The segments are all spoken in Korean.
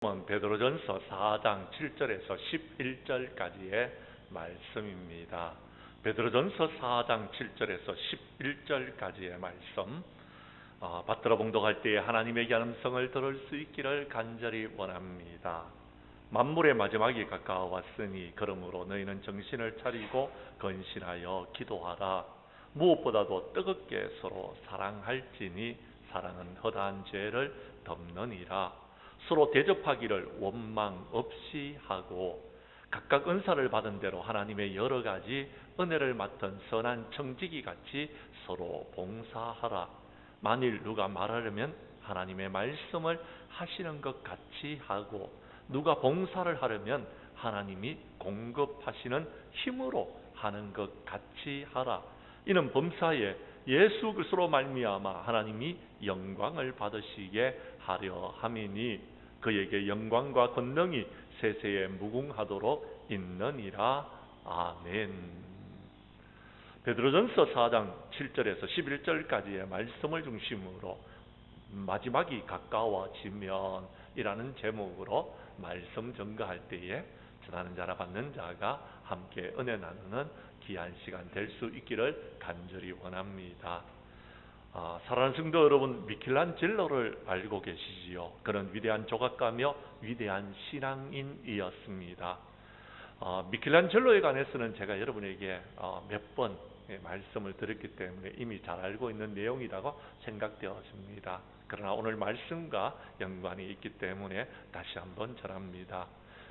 베드로전서 4장 7절에서 11절까지의 말씀입니다. 베드로전서 4장 7절에서 11절까지의 말씀, 받들어 봉독할 때에 하나님의 음성을 들을 수 있기를 간절히 원합니다. 만물의 마지막이 가까워왔으니 그러므로 너희는 정신을 차리고 건신하여 기도하라. 무엇보다도 뜨겁게 서로 사랑할지니 사랑은 허다한 죄를 덮느니라. 서로 대접하기를 원망 없이 하고 각각 은사를 받은 대로 하나님의 여러 가지 은혜를 맡은 선한 청지기 같이 서로 봉사하라. 만일 누가 말하려면 하나님의 말씀을 하시는 것 같이 하고 누가 봉사를 하려면 하나님이 공급하시는 힘으로 하는 것 같이 하라. 이는 범사에 예수 그리스도로 말미암아 하나님이 영광을 받으시게 하려 함이니 그에게 영광과 권능이 세세에 무궁하도록 있느니라. 아멘. 베드로전서 4장 7절에서 11절까지의 말씀을 중심으로 마지막이 가까워지면 이라는 제목으로 말씀 전가할 때에 전하는 자라 받는 자가 함께 은혜 나누는 귀한 시간 될 수 있기를 간절히 원합니다. 사랑하는 성도 여러분, 미켈란젤로를 알고 계시지요? 그는 위대한 조각가며 위대한 신앙인이었습니다. 미켈란젤로에 관해서는 제가 여러분에게 몇 번 말씀을 드렸기 때문에 이미 잘 알고 있는 내용이라고 생각되었습니다. 그러나 오늘 말씀과 연관이 있기 때문에 다시 한번 전합니다.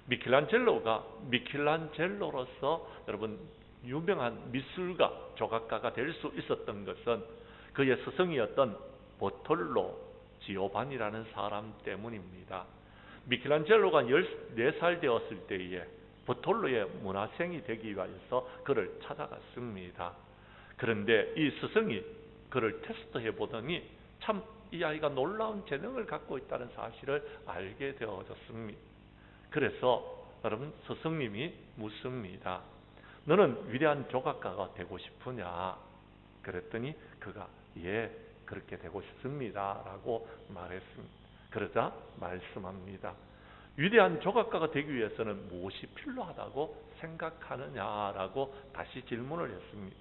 미켈란젤로가 미켈란젤로로서 여러분 유명한 미술가, 조각가가 될 수 있었던 것은 그의 스승이었던 보톨로 지오반이라는 사람 때문입니다. 미켈란젤로가 14살 되었을 때에 보톨로의 문화생이 되기 위하여서 그를 찾아갔습니다. 그런데 이 스승이 그를 테스트해 보더니 참 이 아이가 놀라운 재능을 갖고 있다는 사실을 알게 되어졌습니다. 그래서 여러분 스승님이 묻습니다. 너는 위대한 조각가가 되고 싶으냐? 그랬더니 그가 예, 그렇게 되고 싶습니다 라고 말했습니다. 그러자 말씀합니다. 위대한 조각가가 되기 위해서는 무엇이 필요하다고 생각하느냐라고 다시 질문을 했습니다.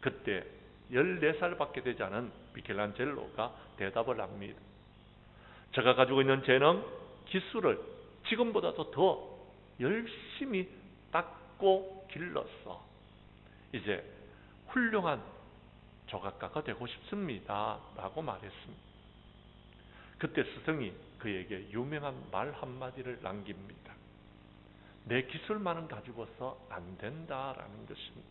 그때 14살밖에 되지 않은 미켈란젤로가 대답을 합니다. 제가 가지고 있는 재능, 기술을 지금보다도 더 열심히 닦고 길러서 이제 훌륭한 조각가가 되고 싶습니다 라고 말했습니다. 그때 스승이 그에게 유명한 말 한마디를 남깁니다. 내 기술만은 가지고서 안 된다라는 것입니다.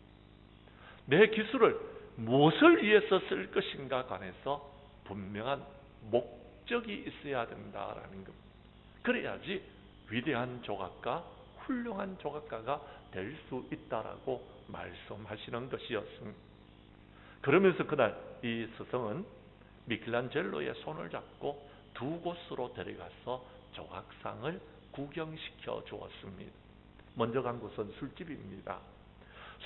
내 기술을 무엇을 위해서 쓸 것인가 관해서 분명한 목적이 있어야 된다라는 겁니다. 그래야지 위대한 조각가, 훌륭한 조각가가 될 수 있다라고 말씀하시는 것이었습니다. 그러면서 그날 이 스승은 미켈란젤로의 손을 잡고 두 곳으로 데려가서 조각상을 구경시켜 주었습니다. 먼저 간 곳은 술집입니다.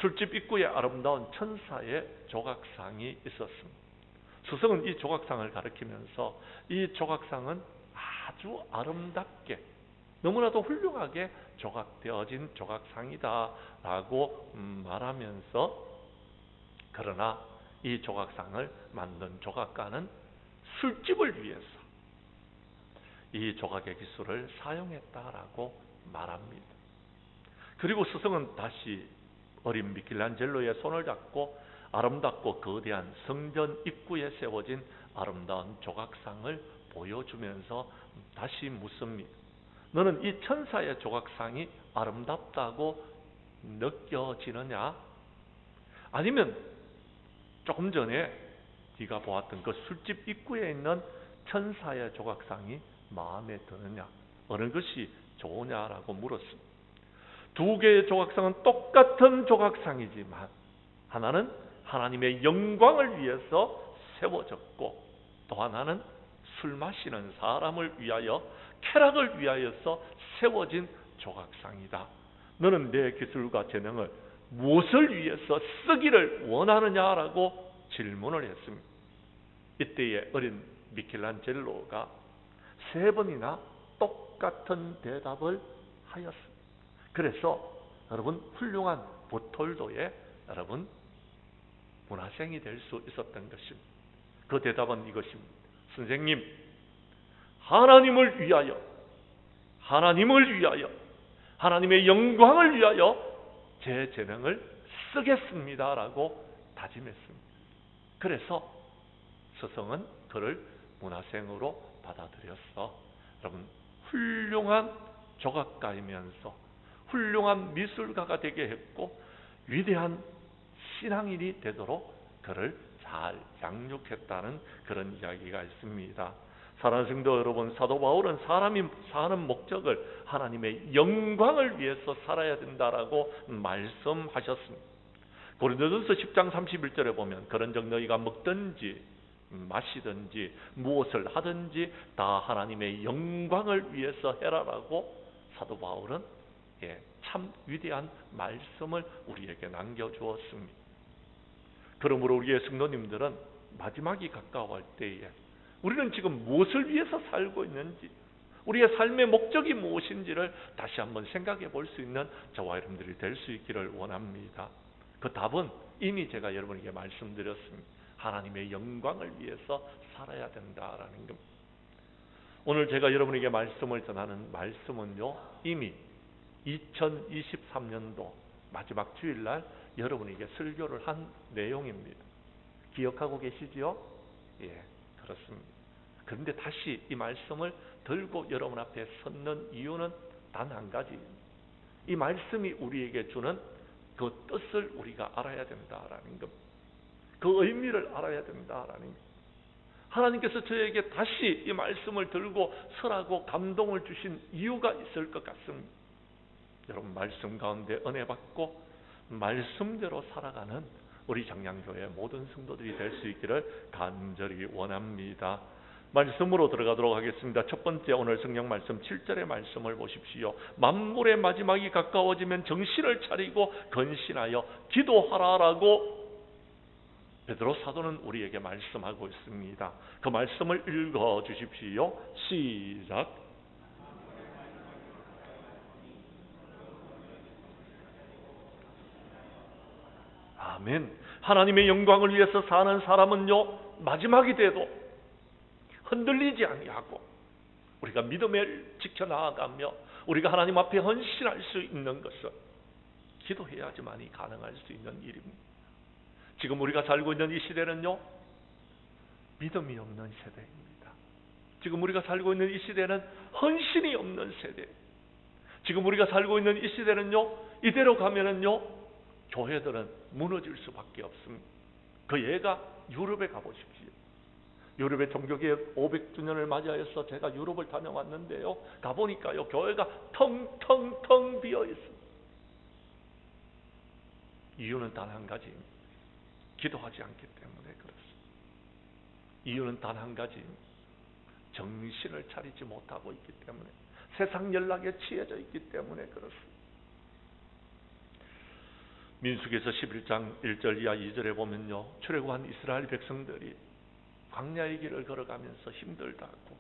술집 입구에 아름다운 천사의 조각상이 있었습니다. 스승은 이 조각상을 가리키면서 이 조각상은 아주 아름답게 너무나도 훌륭하게 조각되어진 조각상이다 라고 말하면서 그러나 이 조각상을 만든 조각가는 술집을 위해서 이 조각의 기술을 사용했다라고 말합니다. 그리고 스승은 다시 어린 미켈란젤로의 손을 잡고 아름답고 거대한 성전 입구에 세워진 아름다운 조각상을 보여주면서 다시 묻습니다. 너는 이 천사의 조각상이 아름답다고 느껴지느냐? 아니면 조금 전에 네가 보았던 그 술집 입구에 있는 천사의 조각상이 마음에 드느냐? 어느 것이 좋으냐라고 물었습니다. 두 개의 조각상은 똑같은 조각상이지만 하나는 하나님의 영광을 위해서 세워졌고 또 하나는 술 마시는 사람을 위하여 쾌락을 위하여서 세워진 조각상이다. 너는 내 기술과 재능을 무엇을 위해서 쓰기를 원하느냐라고 질문을 했습니다. 이때에 어린 미켈란젤로가 3번이나 똑같은 같은 대답을 하였습니다. 그래서 여러분 훌륭한 버톨도의 여러분 문화생이 될 수 있었던 것입니다. 그 대답은 이것입니다. 선생님, 하나님을 위하여, 하나님의 영광을 위하여 제 재능을 쓰겠습니다 라고 다짐했습니다. 그래서 스승은 그를 문화생으로 받아들였어. 여러분, 훌륭한 조각가이면서 훌륭한 미술가가 되게 했고 위대한 신앙인이 되도록 그를 잘 양육했다는 그런 이야기가 있습니다. 사랑하는 성도 여러분, 사도 바울은 사람이 사는 목적을 하나님의 영광을 위해서 살아야 된다라고 말씀하셨습니다. 고린도전서 10장 31절에 보면 그런즉 너희가 먹든지 마시든지 무엇을 하든지 다 하나님의 영광을 위해서 해라라고 사도 바울은 참 위대한 말씀을 우리에게 남겨주었습니다. 그러므로 우리의 성도님들은 마지막이 가까워할 때에 우리는 지금 무엇을 위해서 살고 있는지, 우리의 삶의 목적이 무엇인지를 다시 한번 생각해 볼 수 있는 저와 여러분들이 될 수 있기를 원합니다. 그 답은 이미 제가 여러분에게 말씀드렸습니다. 하나님의 영광을 위해서 살아야 된다라는 겁니다. 오늘 제가 여러분에게 말씀을 전하는 말씀은요, 이미 2023년도 마지막 주일날 여러분에게 설교를 한 내용입니다. 기억하고 계시죠? 예, 그렇습니다. 그런데 다시 이 말씀을 들고 여러분 앞에 섰는 이유는 단 한 가지입니다. 이 말씀이 우리에게 주는 그 뜻을 우리가 알아야 된다라는 겁니다. 그 의미를 알아야 된다라는 겁니다. 하나님께서 저에게 다시 이 말씀을 들고 서라고 감동을 주신 이유가 있을 것 같습니다. 여러분, 말씀 가운데 은혜 받고 말씀대로 살아가는 우리 정량교회 모든 성도들이 될 수 있기를 간절히 원합니다. 말씀으로 들어가도록 하겠습니다. 첫 번째 오늘 성경 말씀 7절의 말씀을 보십시오. 만물의 마지막이 가까워지면 정신을 차리고 근신하여 기도하라라고 베드로 사도는 우리에게 말씀하고 있습니다. 그 말씀을 읽어 주십시오. 시작. 아멘. 하나님의 영광을 위해서 사는 사람은요, 마지막이 돼도 흔들리지 아니하고 우리가 믿음을 지켜나가며 우리가 하나님 앞에 헌신할 수 있는 것은 기도해야지만이 가능할 수 있는 일입니다. 지금 우리가 살고 있는 이 시대는요, 믿음이 없는 세대입니다. 지금 우리가 살고 있는 이 시대는 헌신이 없는 세대. 지금 우리가 살고 있는 이 시대는요, 이대로 가면은요, 교회들은 무너질 수밖에 없습니다. 그 예가 유럽에 가보십시오. 유럽의 종교개혁 500주년을 맞이하여서 제가 유럽을 다녀왔는데요, 가보니까요, 교회가 텅텅텅 비어 있습니다. 이유는 단 한 가지입니다. 기도하지 않기 때문에 그렇습니다. 이유는 단 한 가지입니다. 정신을 차리지 못하고 있기 때문에, 세상 연락에 취해져 있기 때문에 그렇습니다. 민수기에서 11장 1절 이하 2절에 보면요, 출애굽한 이스라엘 백성들이 광야의 길을 걸어가면서 힘들다고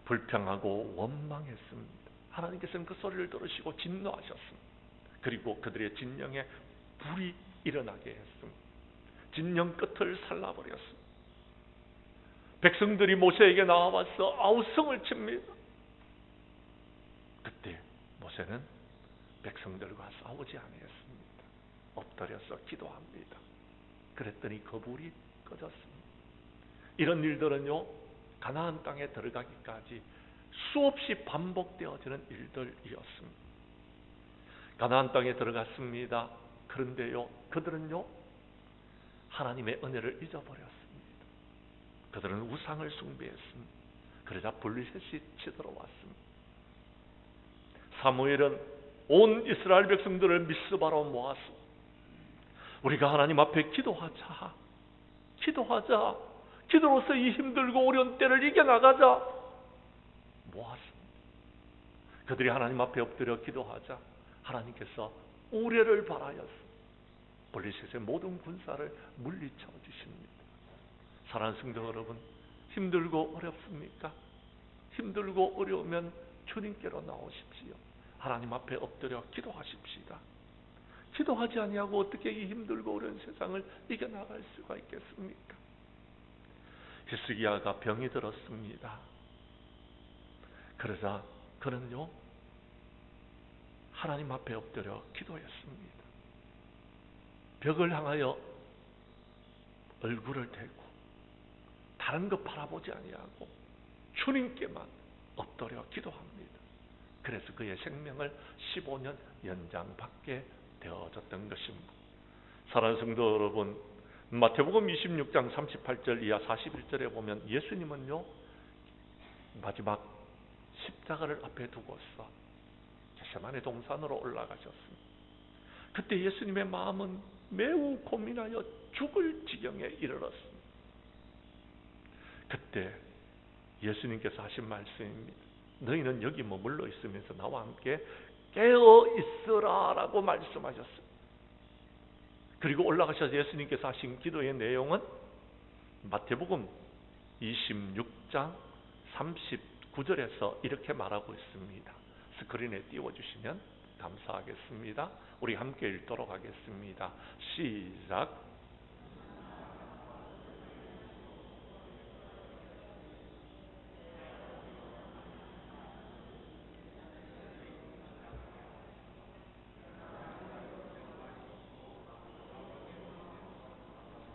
불평하고 원망했습니다. 하나님께서는 그 소리를 들으시고 진노하셨습니다. 그리고 그들의 진영에 불이 일어나게 했습니다. 진영 끝을 살라버렸습니다. 백성들이 모세에게 나와서 아우성을 칩니다. 그때 모세는 백성들과 싸우지 않았습니다. 엎드려서 기도합니다. 그랬더니 그 불이 꺼졌습니다. 이런 일들은요, 가나안 땅에 들어가기까지 수없이 반복되어지는 일들이었습니다. 가나안 땅에 들어갔습니다. 그런데요, 그들은요, 하나님의 은혜를 잊어버렸습니다. 그들은 우상을 숭배했습니다. 그러자 블레셋이 치들어왔습니다. 사무엘은 온 이스라엘 백성들을 미스바로 모아서 우리가 하나님 앞에 기도하자. 기도로서 이 힘들고 어려운 때를 이겨나가자 모았습니다. 그들이 하나님 앞에 엎드려 기도하자 하나님께서 우레를 발하여서 블레셋의 모든 군사를 물리쳐 주십니다. 사랑하는 성도 여러분, 힘들고 어렵습니까? 힘들고 어려우면 주님께로 나오십시오. 하나님 앞에 엎드려 기도하십시다. 기도하지 아니하고 어떻게 이 힘들고 어려운 세상을 이겨나갈 수가 있겠습니까? 히스기야가 병이 들었습니다. 그러자 그는요, 하나님 앞에 엎드려 기도했습니다. 벽을 향하여 얼굴을 대고 다른 것 바라보지 아니하고 주님께만 엎드려 기도합니다. 그래서 그의 생명을 15년 연장받게 되어졌던 것입니다. 사랑하는 성도 여러분, 마태복음 26장 38절 이하 41절에 보면 예수님은요, 마지막 십자가를 앞에 두고서 겟세마네 동산으로 올라가셨습니다. 그때 예수님의 마음은 매우 고민하여 죽을 지경에 이르렀습니다. 그때 예수님께서 하신 말씀입니다. 너희는 여기 머물러 있으면서 나와 함께 깨어 있으라 라고 말씀하셨습니다. 그리고 올라가셔서 예수님께서 하신 기도의 내용은 마태복음 26장 39절에서 이렇게 말하고 있습니다. 스크린에 띄워주시면 감사하겠습니다. 우리 함께 읽도록 하겠습니다. 시작.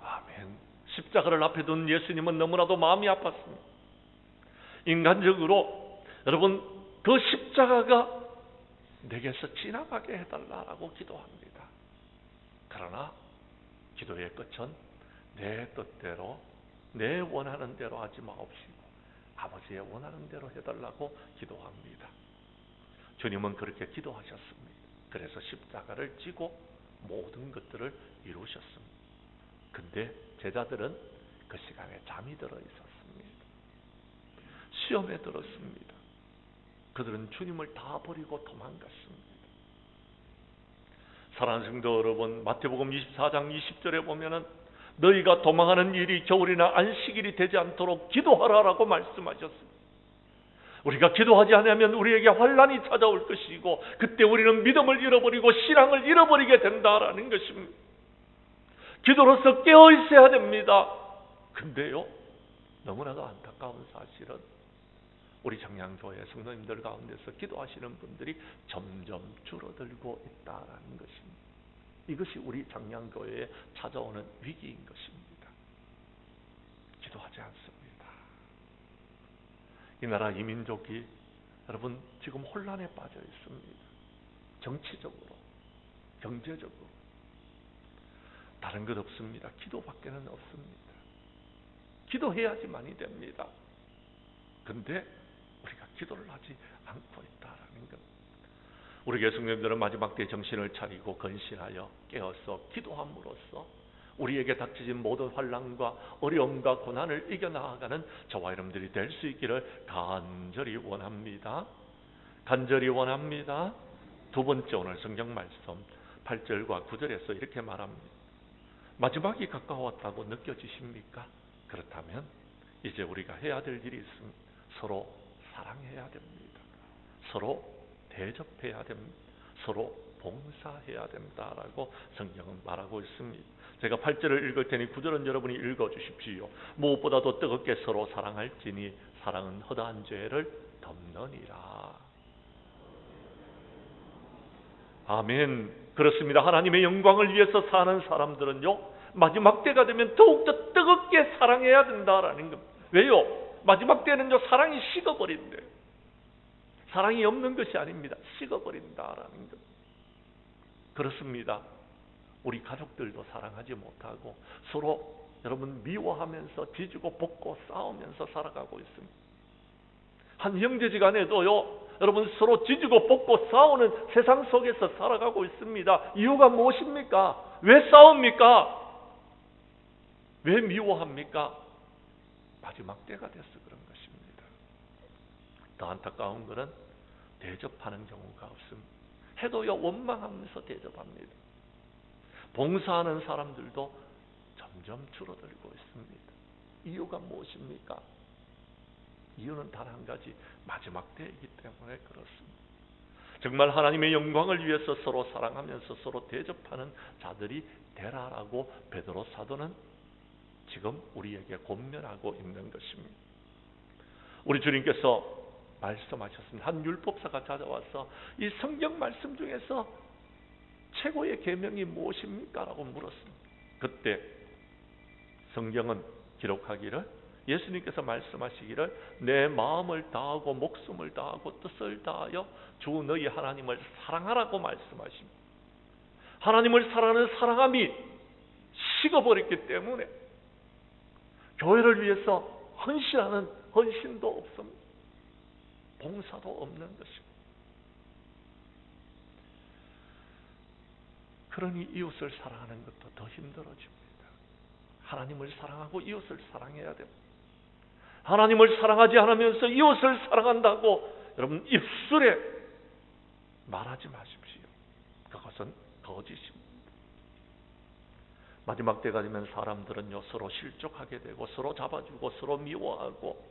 아멘. 십자가를 앞에 둔 예수님은 너무나도 마음이 아팠습니다. 인간적으로 여러분, 그 십자가가 내게서 지나가게 해달라고 기도합니다. 그러나 기도의 끝은 내 뜻대로, 내 원하는 대로 하지 마옵시고 아버지의 원하는 대로 해달라고 기도합니다. 주님은 그렇게 기도하셨습니다. 그래서 십자가를 지고 모든 것들을 이루셨습니다. 근데 제자들은 그 시간에 잠이 들어 있었습니다. 시험에 들었습니다. 그들은 주님을 다 버리고 도망갔습니다. 사랑하는 성도 여러분, 마태복음 24장 20절에 보면은 너희가 도망하는 일이 겨울이나 안식일이 되지 않도록 기도하라라고 말씀하셨습니다. 우리가 기도하지 않으면 우리에게 환난이 찾아올 것이고 그때 우리는 믿음을 잃어버리고 신앙을 잃어버리게 된다라는 것입니다. 기도로서 깨어 있어야 됩니다. 근데요, 너무나도 안타까운 사실은 우리 청량교회 성도님들 가운데서 기도하시는 분들이 점점 줄어들고 있다는 것입니다. 이것이 우리 청량교회에 찾아오는 위기인 것입니다. 기도하지 않습니다. 이 나라 이 민족이 여러분 지금 혼란에 빠져 있습니다. 정치적으로, 경제적으로. 다른 것 없습니다. 기도밖에는 없습니다. 기도해야지만이 됩니다. 근데 우리가 기도를 하지 않고 있다라는 것. 우리 교회 성도님들은 마지막 때 정신을 차리고 건신하여 깨어서 기도함으로써 우리에게 닥쳐진 모든 환난과 어려움과 고난을 이겨나가는 저와 여러분들이 될 수 있기를 간절히 원합니다. 간절히 원합니다. 두 번째, 오늘 성경 말씀 8절과 9절에서 이렇게 말합니다. 마지막이 가까웠다고 느껴지십니까? 그렇다면 이제 우리가 해야 될 일이 있습니다. 서로 사랑해야 됩니다. 서로 대접해야 됩니다. 서로 봉사해야 된다라고 성경은 말하고 있습니다. 제가 8절을 읽을 테니 9절은 여러분이 읽어주십시오. 무엇보다도 뜨겁게 서로 사랑할지니 사랑은 허다한 죄를 덮느니라. 아멘. 그렇습니다. 하나님의 영광을 위해서 사는 사람들은요, 마지막 때가 되면 더욱더 뜨겁게 사랑해야 된다라는 겁니다. 왜요? 마지막 때는요, 사랑이 식어버린대. 사랑이 없는 것이 아닙니다. 식어버린다라는 것. 그렇습니다. 우리 가족들도 사랑하지 못하고 서로 여러분 미워하면서 지지고 볶고 싸우면서 살아가고 있습니다. 한 형제지간에도요, 여러분 서로 지지고 볶고 싸우는 세상 속에서 살아가고 있습니다. 이유가 무엇입니까? 왜 싸웁니까? 왜 미워합니까? 마지막 때가 돼서 그런 것입니다. 더 안타까운 것은 대접하는 경우가 없습니다. 해도요 원망하면서 대접합니다. 봉사하는 사람들도 점점 줄어들고 있습니다. 이유가 무엇입니까? 이유는 단 한 가지, 마지막 때이기 때문에 그렇습니다. 정말 하나님의 영광을 위해서 서로 사랑하면서 서로 대접하는 자들이 되라라고 베드로 사도는 지금 우리에게 권면하고 있는 것입니다. 우리 주님께서 말씀하셨습니다. 한 율법사가 찾아와서 이 성경 말씀 중에서 최고의 계명이 무엇입니까? 라고 물었습니다. 그때 성경은 기록하기를, 예수님께서 말씀하시기를, 내 마음을 다하고 목숨을 다하고 뜻을 다하여 주 너희 하나님을 사랑하라고 말씀하십니다. 하나님을 사랑하는 사랑함이 식어버렸기 때문에 교회를 위해서 헌신하는 헌신도 없습니다. 봉사도 없는 것입니다. 그러니 이웃을 사랑하는 것도 더 힘들어집니다. 하나님을 사랑하고 이웃을 사랑해야 됩니다. 하나님을 사랑하지 않으면서 이웃을 사랑한다고 여러분 입술에 말하지 마십시오. 그것은 거짓입니다. 마지막 때가 되면 사람들은요, 서로 실족하게 되고 서로 잡아주고 서로 미워하고,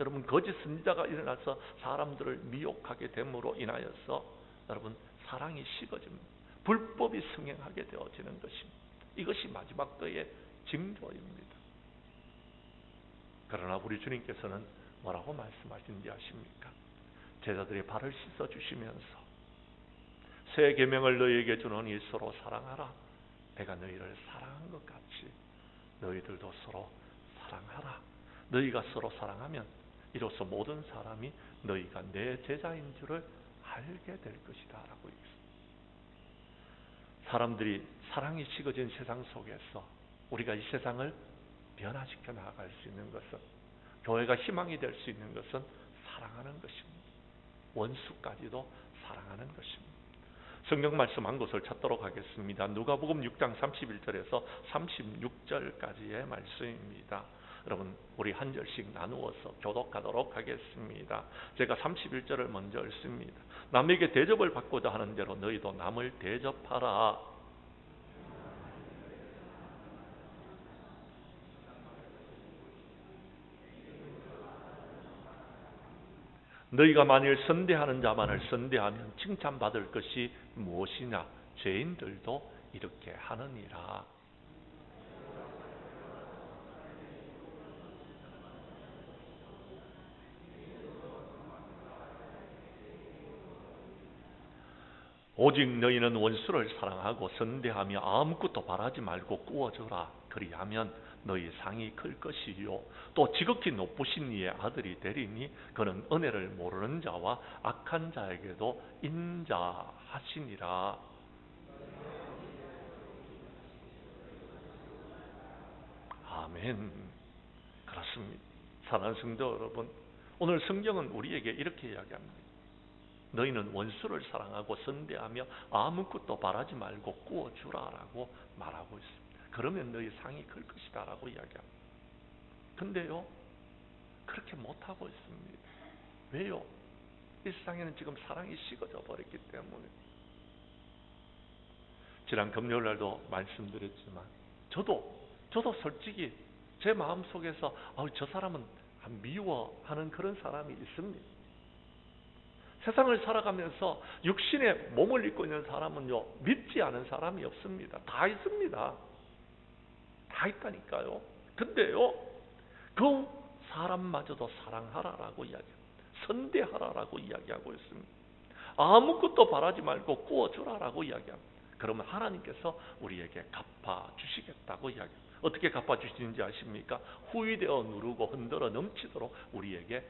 여러분 거짓 선지자가 일어나서 사람들을 미혹하게 됨으로 인하여서 여러분 사랑이 식어집니다. 불법이 승행하게 되어지는 것입니다. 이것이 마지막 때의 징조입니다. 그러나 우리 주님께서는 뭐라고 말씀하시는지 아십니까? 제자들의 발을 씻어주시면서 새 계명을 너희에게 주노니 서로 사랑하라. 내가 너희를 사랑한 것 같이 너희들도 서로 사랑하라. 너희가 서로 사랑하면 이로써 모든 사람이 너희가 내 제자인 줄을 알게 될 것이다 라고 얘기했습니다. 사람들이 사랑이 식어진 세상 속에서 우리가 이 세상을 변화시켜 나아갈 수 있는 것은, 교회가 희망이 될 수 있는 것은 사랑하는 것입니다. 원수까지도 사랑하는 것입니다. 성경 말씀 한 곳을 찾도록 하겠습니다. 누가복음 6장 31절에서 36절까지의 말씀입니다. 여러분 우리 한 절씩 나누어서 교독하도록 하겠습니다. 제가 31절을 먼저 읽습니다. 남에게 대접을 받고자 하는 대로 너희도 남을 대접하라. 너희가 만일 선대하는 자만을 선대하면 칭찬받을 것이 무엇이냐? 죄인들도 이렇게 하느니라. 오직 너희는 원수를 사랑하고 선대하며 아무것도 바라지 말고 구워주라. 그리하면 너희 상이 클 것이요 또 지극히 높으신 이의 아들이 되리니 그는 은혜를 모르는 자와 악한 자에게도 인자하시니라. 아멘. 그렇습니다. 사랑하는 성도 여러분, 오늘 성경은 우리에게 이렇게 이야기합니다. 너희는 원수를 사랑하고 선대하며 아무것도 바라지 말고 구워주라라고 말하고 있습니다. 그러면 너희 상이 클 것이다 라고 이야기합니다. 근데요, 그렇게 못하고 있습니다. 왜요? 이 세상에는 지금 사랑이 식어져 버렸기 때문에. 지난 금요일날도 말씀드렸지만 저도 솔직히 제 마음속에서 저 사람은 미워하는 그런 사람이 있습니다. 세상을 살아가면서 육신의 몸을 입고 있는 사람은요, 믿지 않은 사람이 없습니다. 다 있습니다. 다 있다니까요. 근데요, 그 사람마저도 사랑하라라고 이야기합니다. 선대하라라고 이야기하고 있습니다. 아무것도 바라지 말고 구워주라라고 이야기합니다. 그러면 하나님께서 우리에게 갚아주시겠다고 이야기합니다. 어떻게 갚아주시는지 아십니까? 후이되어 누르고 흔들어 넘치도록 우리에게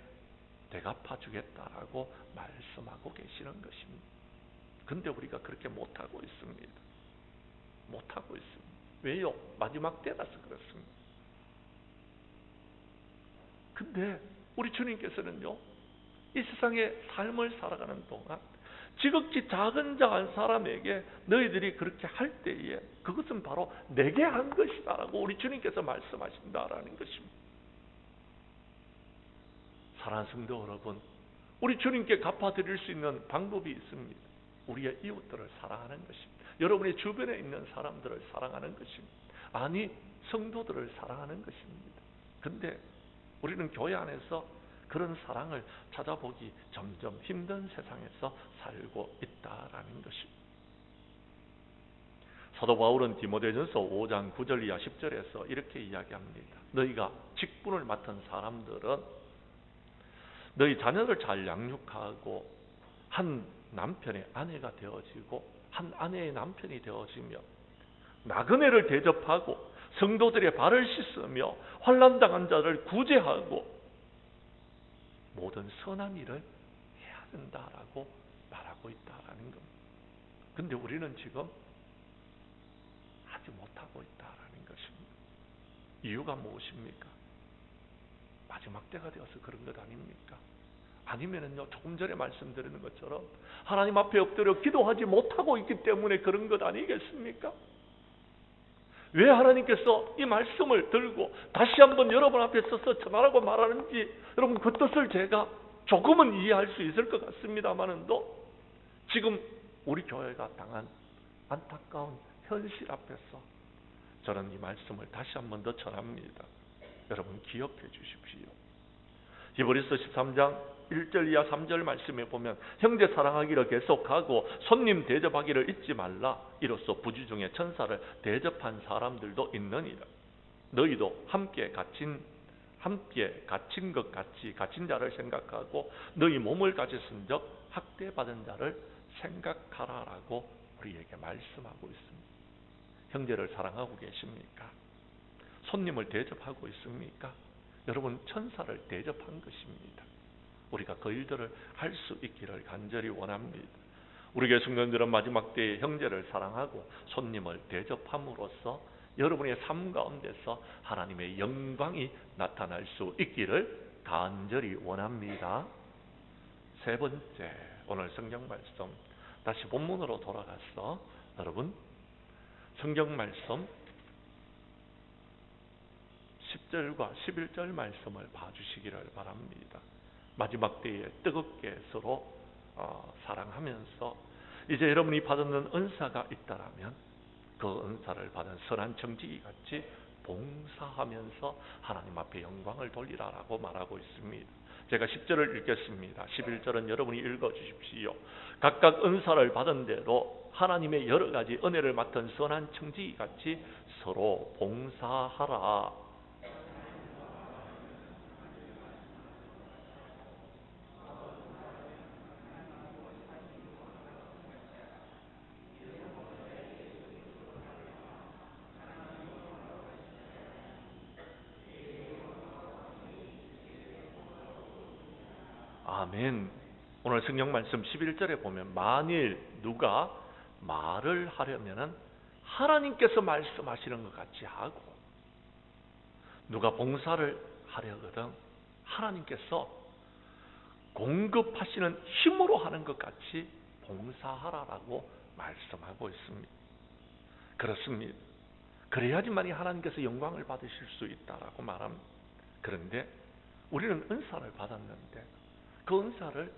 대갚아주겠다라고 말씀하고 계시는 것입니다. 근데 우리가 그렇게 못하고 있습니다. 못하고 있습니다. 왜요? 마지막 때라서 그렇습니다. 근데 우리 주님께서는요, 이 세상의 삶을 살아가는 동안 지극히 작은 자 한 사람에게 너희들이 그렇게 할 때에 그것은 바로 내게 한 것이다 라고 우리 주님께서 말씀하신다라는 것입니다. 사랑하는 성도 여러분, 우리 주님께 갚아드릴 수 있는 방법이 있습니다. 우리의 이웃들을 사랑하는 것입니다. 여러분의 주변에 있는 사람들을 사랑하는 것입니다. 아니, 성도들을 사랑하는 것입니다. 근데 우리는 교회 안에서 그런 사랑을 찾아보기 점점 힘든 세상에서 살고 있다라는 것입니다. 사도 바울은 디모데전서 5장 9절 이하 10절에서 이렇게 이야기합니다. 너희가 직분을 맡은 사람들은 너희 자녀를 잘 양육하고 한 남편의 아내가 되어지고 한 아내의 남편이 되어지며 나그네를 대접하고 성도들의 발을 씻으며 환난당한 자를 구제하고 모든 선한 일을 해야 된다라고 말하고 있다라는 겁니다. 근데 우리는 지금 하지 못하고 있다라는 것입니다. 이유가 무엇입니까? 마지막 때가 되어서 그런 것 아닙니까? 아니면은요, 조금 전에 말씀드리는 것처럼 하나님 앞에 엎드려 기도하지 못하고 있기 때문에 그런 것 아니겠습니까? 왜 하나님께서 이 말씀을 들고 다시 한번 여러분 앞에 서서 전하라고 말하는지 여러분 그 뜻을 제가 조금은 이해할 수 있을 것 같습니다만은도 지금 우리 교회가 당한 안타까운 현실 앞에서 저는 이 말씀을 다시 한번 더 전합니다. 여러분 기억해 주십시오. 히브리서 13장 1절 이하 3절 말씀에 보면 형제 사랑하기를 계속하고 손님 대접하기를 잊지 말라. 이로써 부지 중에 천사를 대접한 사람들도 있느니라. 너희도 함께 갇힌 것 같이 갇힌 자를 생각하고 너희 몸을 가졌은즉 학대받은 자를 생각하라라고 우리에게 말씀하고 있습니다. 형제를 사랑하고 계십니까? 손님을 대접하고 있습니까? 여러분 천사를 대접한 것입니다. 우리가 그 일들을 할 수 있기를 간절히 원합니다. 우리 교회 성도님들은 마지막 때에 형제를 사랑하고 손님을 대접함으로써 여러분의 삶 가운데서 하나님의 영광이 나타날 수 있기를 간절히 원합니다. 세 번째, 오늘 성경 말씀 다시 본문으로 돌아가서 여러분 성경 말씀 10절과 11절 말씀을 봐주시기를 바랍니다. 마지막 때에 뜨겁게 서로 사랑하면서 이제 여러분이 받는 은사가 있다라면 그 은사를 받은 선한 청지기 같이 봉사하면서 하나님 앞에 영광을 돌리라라고 말하고 있습니다. 제가 10절을 읽겠습니다. 11절은 여러분이 읽어주십시오. 각각 은사를 받은 대로 하나님의 여러 가지 은혜를 맡은 선한 청지기 같이 서로 봉사하라. 아멘. 오늘 성경 말씀 11절에 보면 만일 누가 말을 하려면은 하나님께서 말씀하시는 것 같이 하고 누가 봉사를 하려거든 하나님께서 공급하시는 힘으로 하는 것 같이 봉사하라라고 말씀하고 있습니다. 그렇습니다. 그래야지만이 하나님께서 영광을 받으실 수 있다라고 말합니다. 그런데 우리는 은사를 받았는데 그 은사를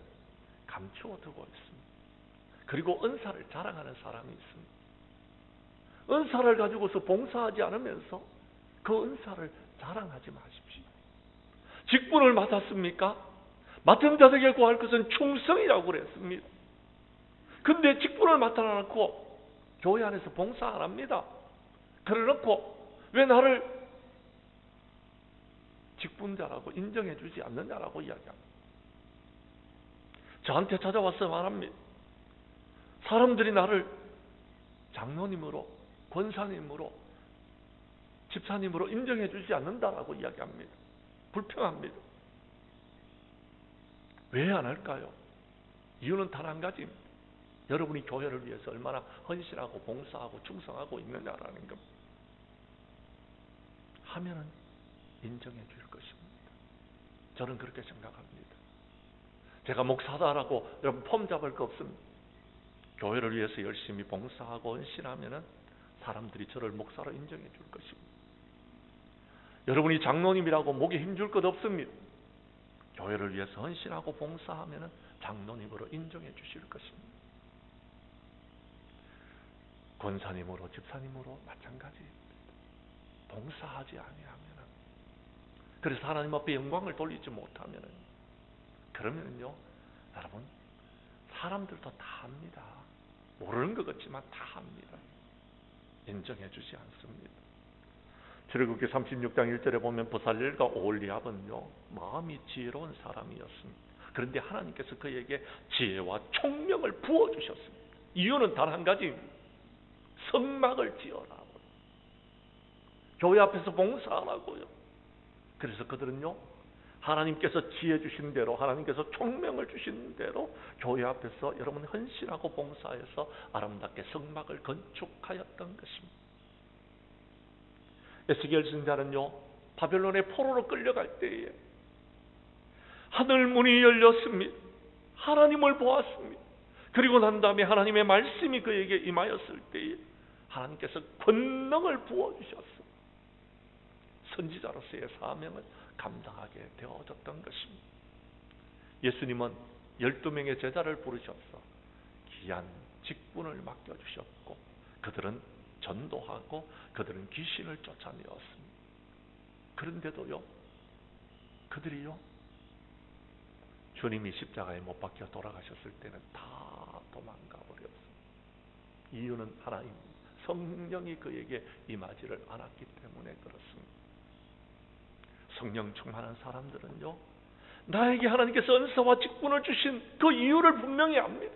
감추어 두고 있습니다. 그리고 은사를 자랑하는 사람이 있습니다. 은사를 가지고서 봉사하지 않으면서 그 은사를 자랑하지 마십시오. 직분을 맡았습니까? 맡은 자에게 구할 것은 충성이라고 그랬습니다. 근데 직분을 맡아놓고 교회 안에서 봉사 안 합니다. 그래놓고 왜 나를 직분자라고 인정해 주지 않느냐라고 이야기합니다. 저한테 찾아와서 말합니다. 사람들이 나를 장로님으로, 권사님으로, 집사님으로 인정해 주지 않는다라고 이야기합니다. 불평합니다. 왜 안 할까요? 이유는 단 한 가지입니다. 여러분이 교회를 위해서 얼마나 헌신하고 봉사하고 충성하고 있느냐라는 겁니다. 하면은 인정해 줄 것입니다. 저는 그렇게 생각합니다. 제가 목사다라고 여러분 폼 잡을 거 없습니다. 교회를 위해서 열심히 봉사하고 헌신하면은 사람들이 저를 목사로 인정해 줄 것입니다. 여러분이 장로님이라고 목에 힘줄 것 없습니다. 교회를 위해서 헌신하고 봉사하면은 장로님으로 인정해 주실 것입니다. 권사님으로 집사님으로 마찬가지입니다. 봉사하지 아니하면은 그래서 하나님 앞에 영광을 돌리지 못하면은 그러면요, 여러분, 사람들도 다 합니다. 모르는 것 같지만 다 합니다. 인정해 주지 않습니다. 출애굽기 36장 1절에 보면 부살렐과 오홀리압은요, 마음이 지혜로운 사람이었습니다. 그런데 하나님께서 그에게 지혜와 총명을 부어주셨습니다. 이유는 단 한 가지입니다. 성막을 지어라. 교회 앞에서 봉사하라고요. 그래서 그들은요, 하나님께서 지혜 주신 대로, 하나님께서 총명을 주신 대로 교회 앞에서 여러분 헌신하고 봉사해서 아름답게 성막을 건축하였던 것입니다. 에스겔 선지자는요, 바벨론의 포로로 끌려갈 때에 하늘 문이 열렸습니다. 하나님을 보았습니다. 그리고 난 다음에 하나님의 말씀이 그에게 임하였을 때에 하나님께서 권능을 부어주셨습니다. 선지자로서의 사명을 감당하게 되어졌던 것입니다. 예수님은 12명의 제자를 부르셔서 귀한 직분을 맡겨주셨고, 그들은 전도하고 그들은 귀신을 쫓아내었습니다. 그런데도요, 그들이요, 주님이 십자가에 못 박혀 돌아가셨을 때는 다 도망가 버렸습니다. 이유는 하나님 성령이 그에게 임하지를 않았기 때문에 그렇습니다. 성령 충만한 사람들은요, 나에게 하나님께서 은사와 직분을 주신 그 이유를 분명히 압니다.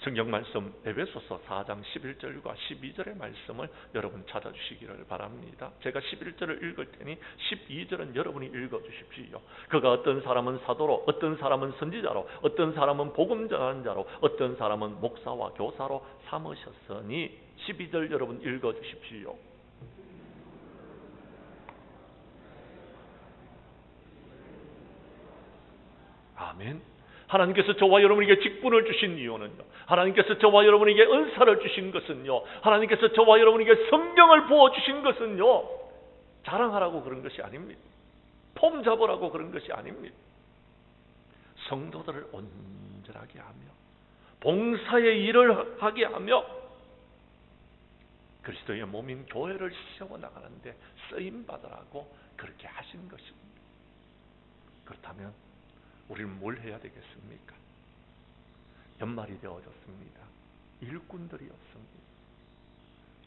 성경 말씀 에베소서 4장 11절과 12절의 말씀을 여러분 찾아주시기를 바랍니다. 제가 11절을 읽을 테니 12절은 여러분이 읽어주십시오. 그가 어떤 사람은 사도로, 어떤 사람은 선지자로, 어떤 사람은 복음 전하는 자로, 어떤 사람은 목사와 교사로 삼으셨으니, 12절 여러분 읽어주십시오. 아멘. 하나님께서 저와 여러분에게 직분을 주신 이유는요, 하나님께서 저와 여러분에게 은사를 주신 것은요, 하나님께서 저와 여러분에게 성령을 부어주신 것은요, 자랑하라고 그런 것이 아닙니다. 폼 잡으라고 그런 것이 아닙니다. 성도들을 온전하게 하며 봉사의 일을 하게 하며 그리스도의 몸인 교회를 세워나가는데 쓰임받으라고 그렇게 하신 것입니다. 그렇다면 우리는 뭘 해야 되겠습니까? 연말이 되어졌습니다. 일꾼들이 없습니다.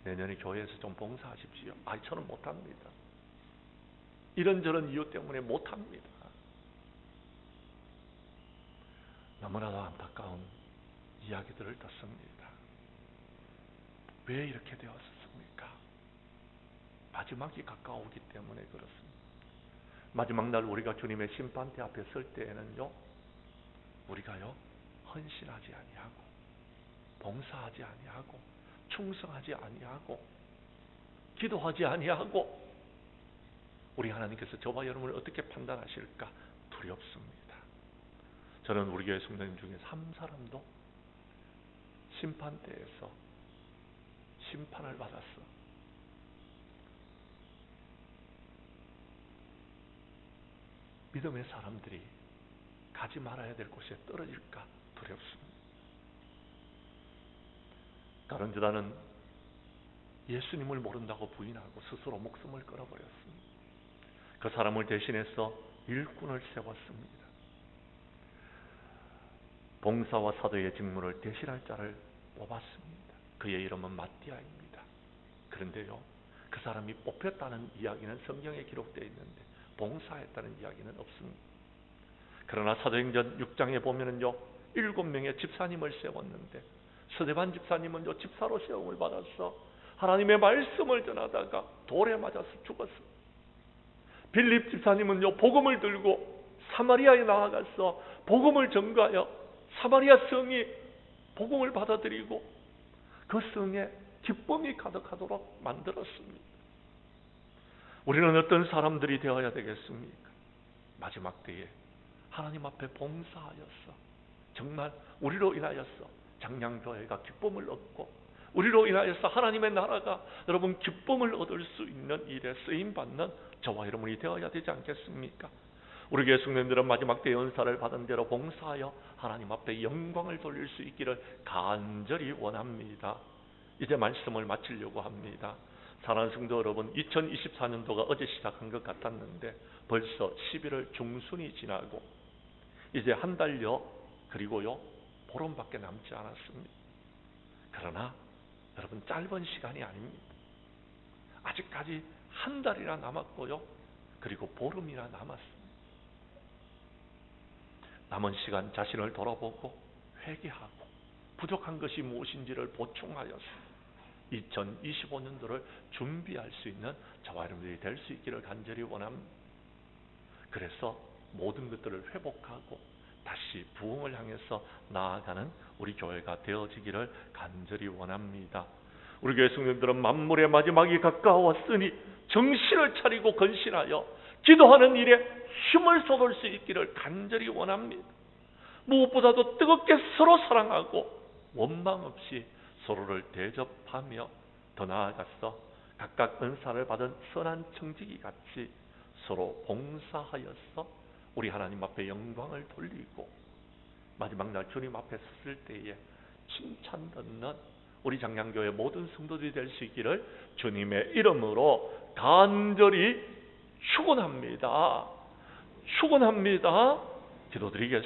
내년에 교회에서 좀 봉사하십시오. 저는 못합니다. 이런저런 이유 때문에 못합니다. 너무나도 안타까운 이야기들을 듣습니다. 왜 이렇게 되었습니까? 마지막이 가까우기 때문에 그렇습니다. 마지막 날 우리가 주님의 심판대 앞에 설 때에는요, 우리가요, 헌신하지 아니하고 봉사하지 아니하고 충성하지 아니하고 기도하지 아니하고 우리 하나님께서 저와 여러분을 어떻게 판단하실까 두렵습니다. 저는 우리 교회 성도님 중에 3사람도 심판대에서 심판을 받았어. 믿음의 사람들이 가지 말아야 될 곳에 떨어질까 두렵습니다. 다른 주단은 예수님을 모른다고 부인하고 스스로 목숨을 끊어버렸습니다. 그 사람을 대신해서 일꾼을 세웠습니다. 봉사와 사도의 직무를 대신할 자를 뽑았습니다. 그의 이름은 마띠아입니다. 그런데요, 그 사람이 뽑혔다는 이야기는 성경에 기록되어 있는데 봉사했다는 이야기는 없습니다. 그러나 사도행전 6장에 보면은요, 7명의 집사님을 세웠는데 스데반 집사님은요, 집사로 세움을 받아서 하나님의 말씀을 전하다가 돌에 맞아서 죽었습니다. 빌립 집사님은요, 복음을 들고 사마리아에 나아가서 복음을 전가하여 사마리아 성이 복음을 받아들이고 그 성에 기쁨이 가득하도록 만들었습니다. 우리는 어떤 사람들이 되어야 되겠습니까? 마지막 때에 하나님 앞에 봉사하여서 정말 우리로 인하여서 장량교회가 기쁨을 얻고 우리로 인하여서 하나님의 나라가 여러분 기쁨을 얻을 수 있는 일에 쓰임받는 저와 여러분이 되어야 되지 않겠습니까? 우리 교회 성도님들은 마지막 때의 은사를 받은 대로 봉사하여 하나님 앞에 영광을 돌릴 수 있기를 간절히 원합니다. 이제 말씀을 마치려고 합니다. 사랑하는 성도 여러분, 2024년도가 어제 시작한 것 같았는데 벌써 11월 중순이 지나고 이제 한 달여 그리고요 보름밖에 남지 않았습니다. 그러나 여러분, 짧은 시간이 아닙니다. 아직까지 한 달이나 남았고요, 그리고 보름이나 남았습니다. 남은 시간 자신을 돌아보고 회개하고 부족한 것이 무엇인지를 보충하여서 2025년도를 준비할 수 있는 저와 여러분들이 될 수 있기를 간절히 원합니다. 그래서 모든 것들을 회복하고 다시 부흥을 향해서 나아가는 우리 교회가 되어지기를 간절히 원합니다. 우리 교회 성도들은 만물의 마지막이 가까웠으니 정신을 차리고 건신하여 기도하는 일에 힘을 쏟을 수 있기를 간절히 원합니다. 무엇보다도 뜨겁게 서로 사랑하고 원망 없이 서로를 대접하며 더 나아가서 각각 은사를 받은 선한 청지기 같이 서로 봉사하여서 우리 하나님 앞에 영광을 돌리고 마지막 날 주님 앞에 섰을 때에 칭찬 듣는 우리 장량교회 모든 성도들이 될 수 있기를 주님의 이름으로 간절히 축원합니다. 기도드리겠습니다.